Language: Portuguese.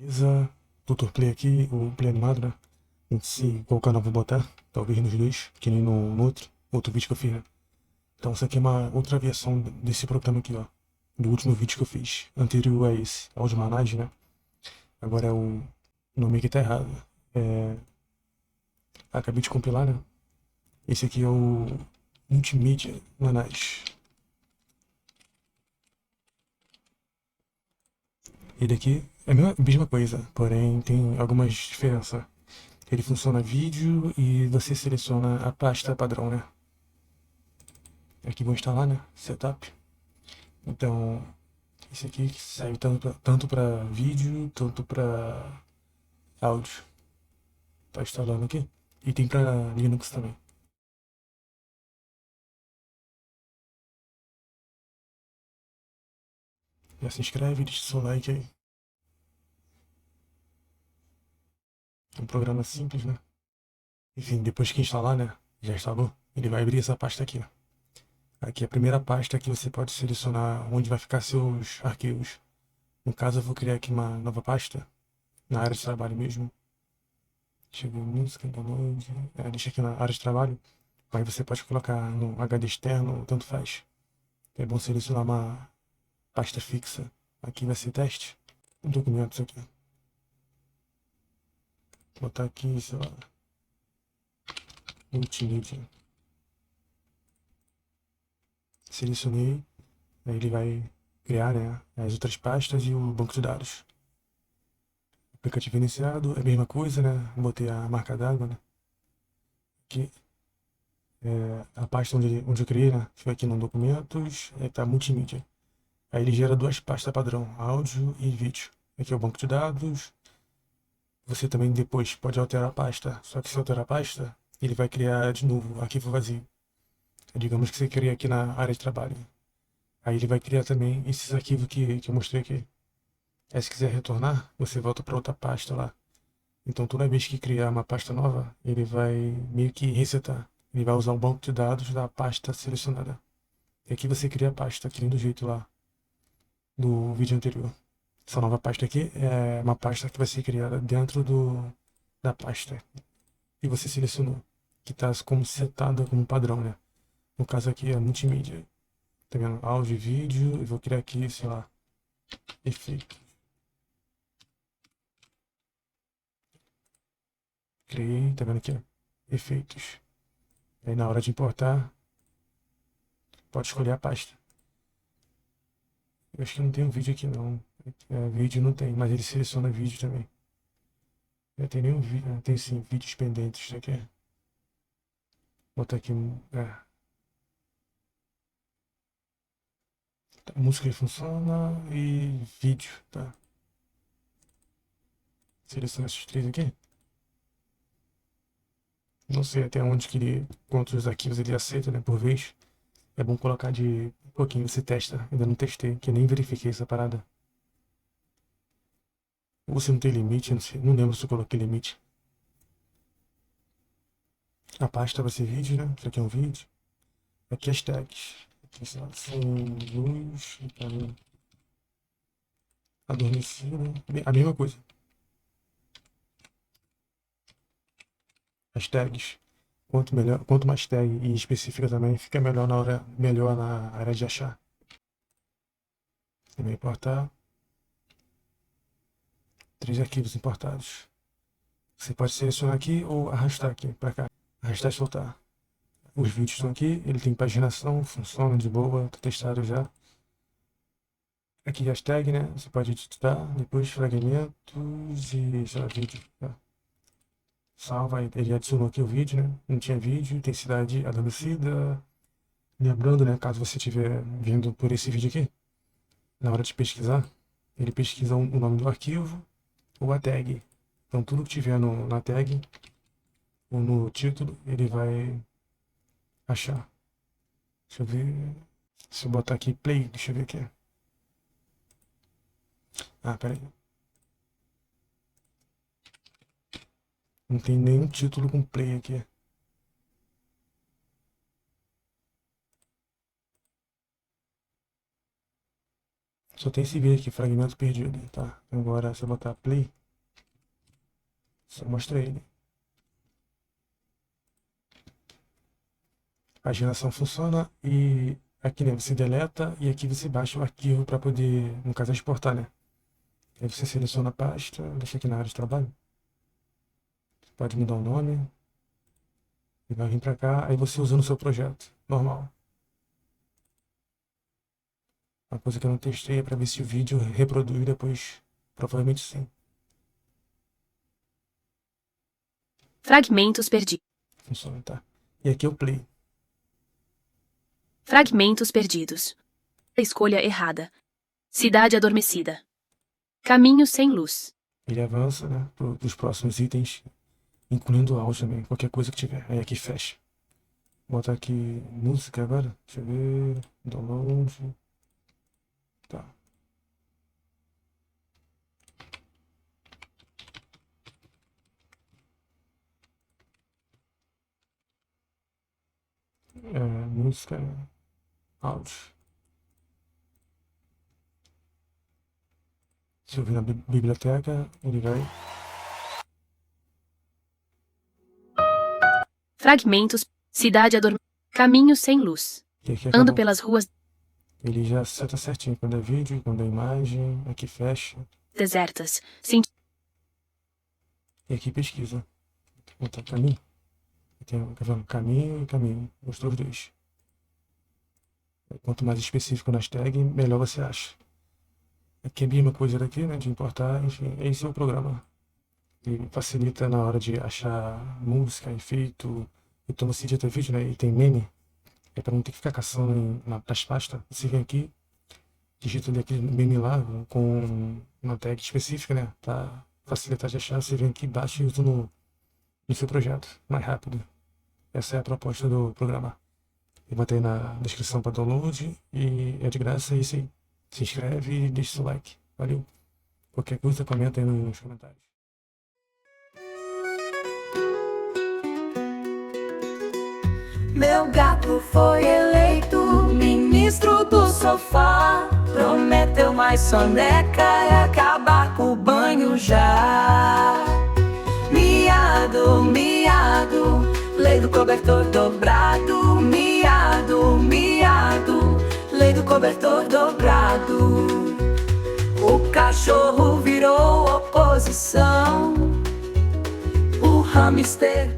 Beleza, Tutor Play aqui, o Play animado, né? Não sei qual canal vou botar, talvez nos dois, que nem no outro vídeo que eu fiz, né? Então isso aqui é uma outra versão desse programa aqui, ó. Do último vídeo que eu fiz, anterior a esse, ao de Manage, né? Agora é o nome aqui tá errado. É... Acabei de compilar, né? Esse aqui é o Multimedia Manage. Ele aqui é a mesma coisa, porém tem algumas diferenças. Ele funciona vídeo e você seleciona a pasta padrão, né? Aqui vou instalar, né? Setup. Então, esse aqui serve tanto para vídeo, tanto para áudio. Tá instalando aqui. E tem para Linux também. Já se inscreve, deixa seu like aí. É um programa simples, né? Enfim, depois que instalar, né? Já instalou. Ele vai abrir essa pasta aqui, ó. Aqui é a primeira pasta que você pode selecionar onde vai ficar seus arquivos. No caso, eu vou criar aqui uma nova pasta, na área de trabalho mesmo. Deixa eu ver, música, download. Deixa aqui na área de trabalho. Aí você pode colocar no HD externo, tanto faz. É bom selecionar uma pasta fixa. Aqui vai ser teste. Documentos aqui. Vou botar aqui, sei lá, multimídia. Selecionei. Aí ele vai criar, né, as outras pastas e o banco de dados. Aplicativo iniciado, é a mesma coisa, né? Botei a marca d'água, né? Aqui a pasta onde eu criei, né? Fica aqui no documentos, aí tá multimídia. Aí ele gera duas pastas padrão, áudio e vídeo. Aqui é o banco de dados. Você também depois pode alterar a pasta. Só que se alterar a pasta, ele vai criar de novo arquivo vazio. Digamos que você cria aqui na área de trabalho. Aí ele vai criar também esses arquivos que eu mostrei aqui. Aí se quiser retornar, você volta para outra pasta lá. Então toda vez que criar uma pasta nova, ele vai meio que resetar. Ele vai usar um banco de dados da pasta selecionada. E aqui você cria a pasta, que nem do jeito lá do vídeo anterior. Essa nova pasta aqui é uma pasta que vai ser criada dentro da pasta que você selecionou, que está como setada como padrão, né? No caso aqui é multimídia. Tá vendo? Áudio e vídeo. Eu vou criar aqui, sei lá, efeito. Criei, tá vendo aqui? Ó? Efeitos. Aí na hora de importar, pode escolher a pasta. Eu acho que não tem um vídeo aqui não. Vídeo não tem, mas ele seleciona vídeo também. Não tem nenhum vídeo. Tem sim, vídeos pendentes. Isso aqui. Vou botar aqui. Tá, música ele funciona e vídeo, tá? Seleciona esses três aqui. Não sei até onde que ele, quantos arquivos ele aceita, né, por vez. É bom colocar de um pouquinho, você testa. Ainda não testei, que eu nem verifiquei essa parada. Ou se não tem limite, não sei, não lembro se eu coloquei limite. A pasta vai ser vídeo, né? Isso aqui é um vídeo. Aqui as tags. Aqui, sei lá, sem luz, adormecido. A mesma coisa. As tags. Quanto melhor, quanto mais tag e específica também, fica melhor na área de achar. Também importar. 3 arquivos importados. Você pode selecionar aqui ou arrastar aqui para cá. Arrastar e soltar. Os vídeos estão aqui, ele tem paginação, funciona de boa, tá testado já. Aqui hashtag, né? Você pode editar, depois fragmentos e, sei lá, vídeo. Tá? Salva, ele adicionou aqui o vídeo, né? Não tinha vídeo, intensidade adormecida. Lembrando, né, caso você estiver vindo por esse vídeo aqui, na hora de pesquisar, ele pesquisa o nome do arquivo ou a tag. Então tudo que tiver na tag ou no título, ele vai achar. Deixa eu ver. Se eu botar aqui play, deixa eu ver aqui. Ah, peraí. Não tem nenhum título com play aqui. Só tem esse vídeo aqui, fragmento perdido, tá? Agora, se eu botar play, só mostra ele. A geração funciona e aqui, né, você deleta e aqui você baixa o arquivo para poder, no caso, exportar, né? Aí você seleciona a pasta, deixa aqui na área de trabalho. Você pode mudar o nome. E vai vir para cá, aí você usa no seu projeto, normal. Uma coisa que eu não testei é para ver se o vídeo reproduz depois, provavelmente sim. Fragmentos perdidos. Funciona, tá? E aqui é o play. Fragmentos perdidos. Escolha errada. Cidade adormecida. Caminho sem luz. Ele avança, né, para os próximos itens, incluindo o áudio também, qualquer coisa que tiver. Aí aqui fecha. Vou botar aqui música agora. Deixa eu ver. Download. Tá. Música, áudio. Se eu vir na biblioteca, ele vai. Fragmentos. Cidade adormecida. Caminho sem luz. E aqui Ando acabou. pelas ruas Ele já seta certinho quando é vídeo, quando é imagem. Aqui fecha. desertas. E aqui pesquisa. Vou botar caminho. Tem, tá vendo? Caminho e caminho. Mostrou os dois. Quanto mais específico nas tags, melhor você acha. Aqui é a mesma coisa daqui, né? De importar, enfim, esse é o programa. Ele facilita na hora de achar música, efeito. Eu tô no sítio até vídeo, né? E tem meme. É para não ter que ficar caçando nas pastas. Você vem aqui, digita ali aquele meme lá com uma tag específica, né? Pra facilitar de achar. Você vem aqui, baixa e usa no seu projeto, mais rápido. Essa é a proposta do programa. Eu botei na descrição para download e é de graça. É isso aí. Se inscreve e deixa seu like. Valeu. Qualquer coisa, comenta aí nos comentários. Meu gato foi eleito ministro do sofá. Prometeu mais soneca e acabar com o banho já. Miado, miado, lei do cobertor dobrado. Miado, miado, lei do cobertor dobrado. O cachorro virou oposição. O hamster